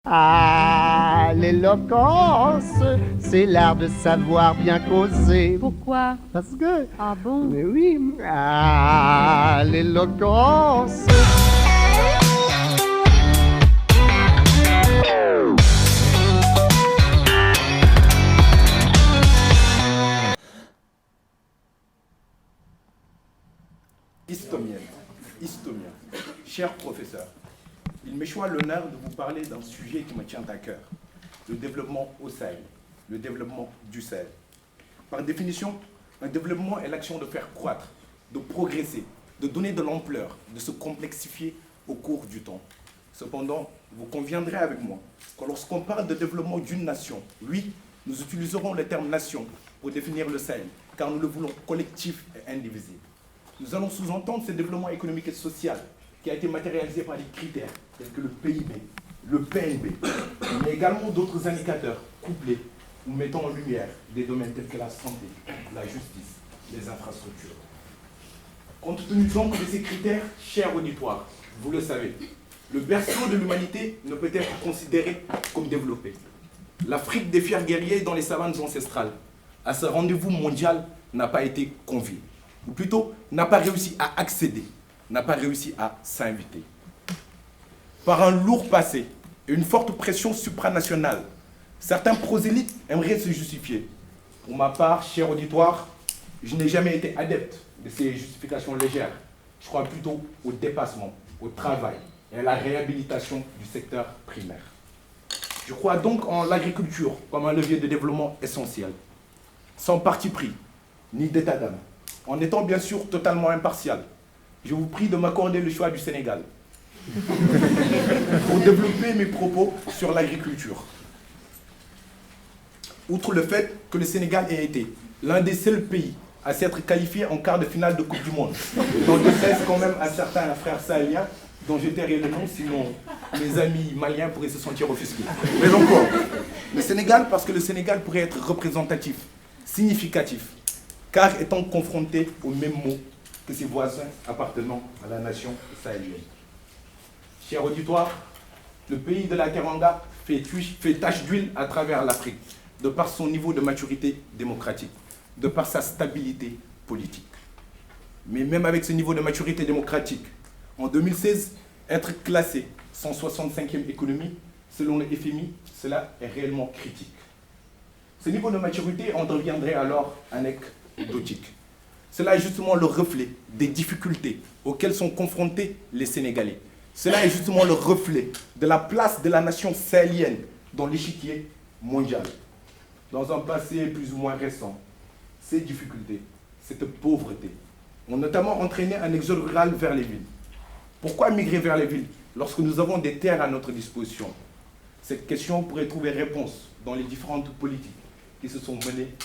Ah, l'éloquence, c'est l'art de savoir bien causer. Pourquoi? Parce que... Ah bon? Mais oui. Ah, l'éloquence. Histomien, cher professeur, il m'échoit l'honneur de vous parler d'un sujet qui me tient à cœur, le développement au Sahel, le développement du Sahel. Par définition, un développement est l'action de faire croître, de progresser, de donner de l'ampleur, de se complexifier au cours du temps. Cependant, vous conviendrez avec moi que lorsqu'on parle de développement d'une nation, oui, nous utiliserons le terme nation pour définir le Sahel, car nous le voulons collectif et indivisible. Nous allons sous-entendre ce développement économique et social qui a été matérialisé par des critères tels que le PIB, le PNB, mais également d'autres indicateurs couplés ou mettant en lumière des domaines tels que la santé, la justice, les infrastructures. Compte tenu donc de ces critères, cher auditoire, vous le savez, le berceau de l'humanité ne peut être considéré comme développé. L'Afrique des fiers guerriers dans les savanes ancestrales, à ce rendez-vous mondial, n'a pas été conviée. Ou plutôt, n'a pas réussi à accéder, n'a pas réussi à s'inviter. Par un lourd passé et une forte pression supranationale, certains prosélytes aimeraient se justifier. Pour ma part, cher auditoire, je n'ai jamais été adepte de ces justifications légères. Je crois plutôt au dépassement, au travail et à la réhabilitation du secteur primaire. Je crois donc en l'agriculture comme un levier de développement essentiel, sans parti pris, ni d'état d'âme. En étant bien sûr totalement impartial, je vous prie de m'accorder le choix du Sénégal pour développer mes propos sur l'agriculture. Outre le fait que le Sénégal ait été l'un des seuls pays à s'être qualifié en quart de finale de Coupe du Monde, dont je cesse quand même à certains frères sahéliens dont je tairai le nom, sinon mes amis maliens pourraient se sentir offusqués. Mais encore, le Sénégal, parce que le Sénégal pourrait être représentatif, significatif, car étant confronté aux mêmes mots que ses voisins appartenant à la nation sahélienne. Cher auditoire, le pays de la Teranga fait tache d'huile à travers l'Afrique, de par son niveau de maturité démocratique, de par sa stabilité politique. Mais même avec ce niveau de maturité démocratique, en 2016, être classé 165e économie, selon le FMI, cela est réellement critique. Ce niveau de maturité en deviendrait alors anecdotique. Cela est justement le reflet des difficultés auxquelles sont confrontés les Sénégalais. Cela est justement le reflet de la place de la nation sahélienne dans l'échiquier mondial. Dans un passé plus ou moins récent, ces difficultés, cette pauvreté, ont notamment entraîné un exode rural vers les villes. Pourquoi migrer vers les villes lorsque nous avons des terres à notre disposition? Cette question pourrait trouver réponse dans les différentes politiques qui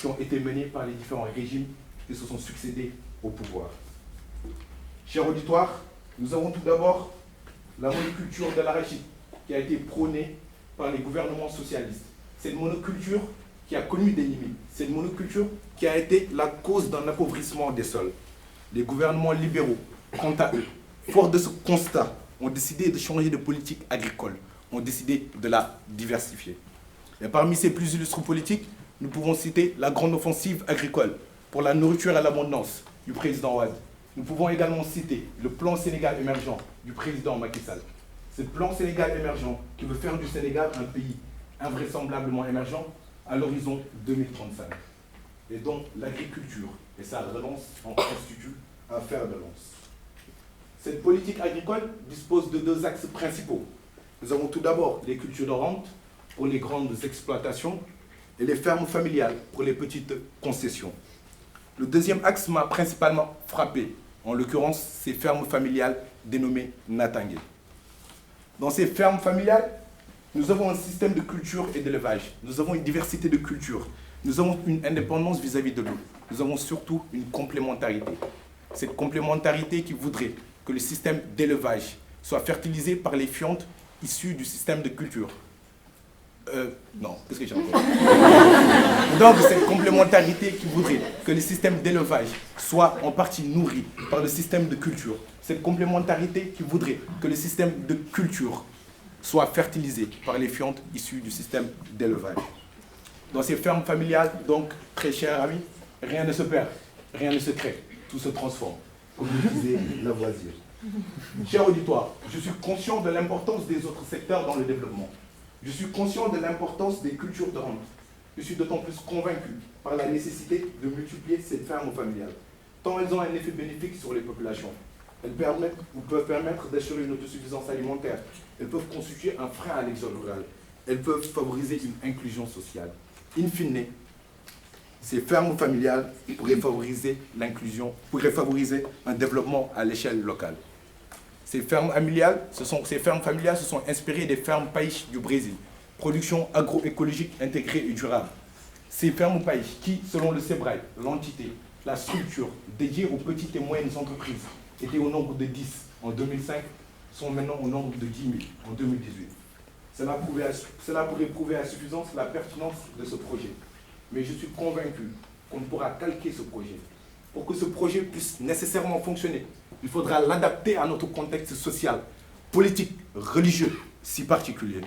ont été menées par les différents régimes qui se sont succédés au pouvoir. Cher auditoire, nous avons tout d'abord la monoculture de l'arachide qui a été prônée par les gouvernements socialistes. Cette monoculture qui a connu des limites, cette monoculture qui a été la cause d'un appauvrissement des sols. Les gouvernements libéraux, quant à eux, forts de ce constat, ont décidé de changer de politique agricole, ont décidé de la diversifier. Et parmi ces plus illustres politiques, nous pouvons citer la grande offensive agricole pour la nourriture et l'abondance du président Wade. Nous pouvons également citer le plan Sénégal émergent du président Macky Sall. Ce plan Sénégal émergent qui veut faire du Sénégal un pays invraisemblablement émergent à l'horizon 2035. Et donc l'agriculture et sa relance en constituent un fer de lance. Cette politique agricole dispose de deux axes principaux. Nous avons tout d'abord les cultures de rente pour les grandes exploitations et les fermes familiales pour les petites concessions. Le deuxième axe m'a principalement frappé, en l'occurrence ces fermes familiales dénommées Natangé. Dans ces fermes familiales, nous avons un système de culture et d'élevage, nous avons une diversité de cultures, nous avons une indépendance vis-à-vis de l'eau, nous avons surtout une complémentarité. Cette complémentarité qui voudrait que le système d'élevage soit fertilisé par les fientes issues du système de culture. Non, qu'est-ce que j'ai encore? Donc cette complémentarité qui voudrait que le système d'élevage soit en partie nourri par le système de culture. Cette complémentarité qui voudrait que le système de culture soient fertilisées par les fientes issues du système d'élevage. Dans ces fermes familiales, donc, très chers amis, rien ne se perd, rien ne se crée, tout se transforme, comme le disait Lavoisier. Cher auditoire, je suis conscient de l'importance des autres secteurs dans le développement. Je suis conscient de l'importance des cultures de rente. Je suis d'autant plus convaincu par la nécessité de multiplier ces fermes familiales, tant elles ont un effet bénéfique sur les populations. Elles permettent ou peuvent permettre d'assurer une autosuffisance alimentaire. Elles peuvent constituer un frein à l'exode rural. Elles peuvent favoriser une inclusion sociale. In fine, ces fermes familiales pourraient favoriser l'inclusion, pourraient favoriser un développement à l'échelle locale. Ces fermes familiales se sont inspirées des fermes païches du Brésil, production agroécologique intégrée et durable. Ces fermes païches qui, selon le SEBRAE, l'entité, la structure dédiée aux petites et moyennes entreprises, étaient au nombre de 10 en 2005, sont maintenant au nombre de 10 000 en 2018. Cela pourrait prouver à suffisance la pertinence de ce projet. Mais je suis convaincu qu'on ne pourra calquer ce projet. Pour que ce projet puisse nécessairement fonctionner, il faudra l'adapter à notre contexte social, politique, religieux, si particulier.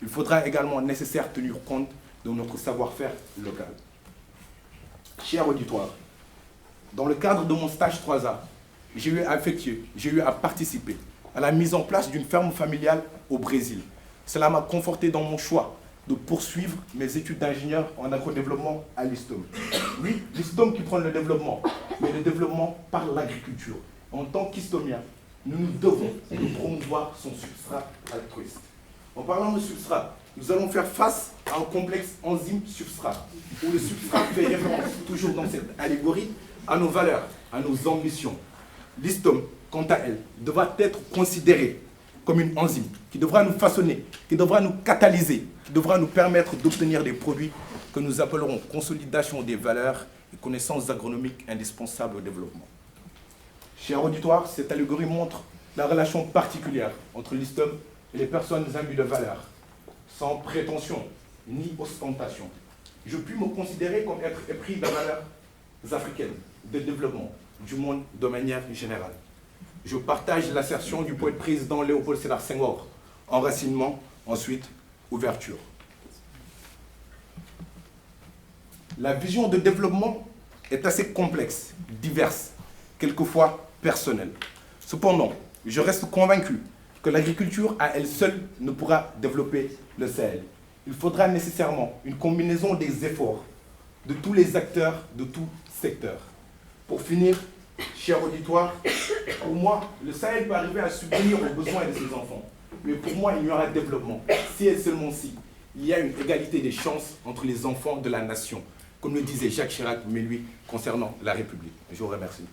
Il faudra également nécessaire tenir compte de notre savoir-faire local. Cher auditoire, dans le cadre de mon stage 3A, j'ai eu à participer à la mise en place d'une ferme familiale au Brésil. Cela m'a conforté dans mon choix de poursuivre mes études d'ingénieur en agrodéveloppement à l'ISTOM. Oui, l'ISTOM qui prend le développement, mais le développement par l'agriculture. En tant qu'istomien, nous nous devons de promouvoir son substrat altruiste. En parlant de substrat, nous allons faire face à un complexe enzyme-substrat, où le substrat fait référence, toujours dans cette allégorie, à nos valeurs, à nos ambitions. L'ISTOM, quant à elle, devra être considérée comme une enzyme qui devra nous façonner, qui devra nous catalyser, qui devra nous permettre d'obtenir des produits que nous appellerons consolidation des valeurs et connaissances agronomiques indispensables au développement. Cher auditoire, cette allégorie montre la relation particulière entre l'ISTOM et les personnes imbues de valeurs, sans prétention ni ostentation. Je puis me considérer comme être épris de valeurs africaines, de développement, du monde de manière générale. Je partage l'assertion du poète président Léopold Sédar Senghor, enracinement, ensuite ouverture. La vision de développement est assez complexe, diverse, quelquefois personnelle. Cependant, je reste convaincu que l'agriculture à elle seule ne pourra développer le Sahel. Il faudra nécessairement une combinaison des efforts de tous les acteurs de tout secteur. Pour finir, cher auditoire, pour moi, le Sahel peut arriver à subvenir aux besoins de ses enfants. Mais pour moi, il y aura développement, si et seulement si il y a une égalité des chances entre les enfants de la nation, comme le disait Jacques Chirac, mais lui, concernant la République. Je vous remercie.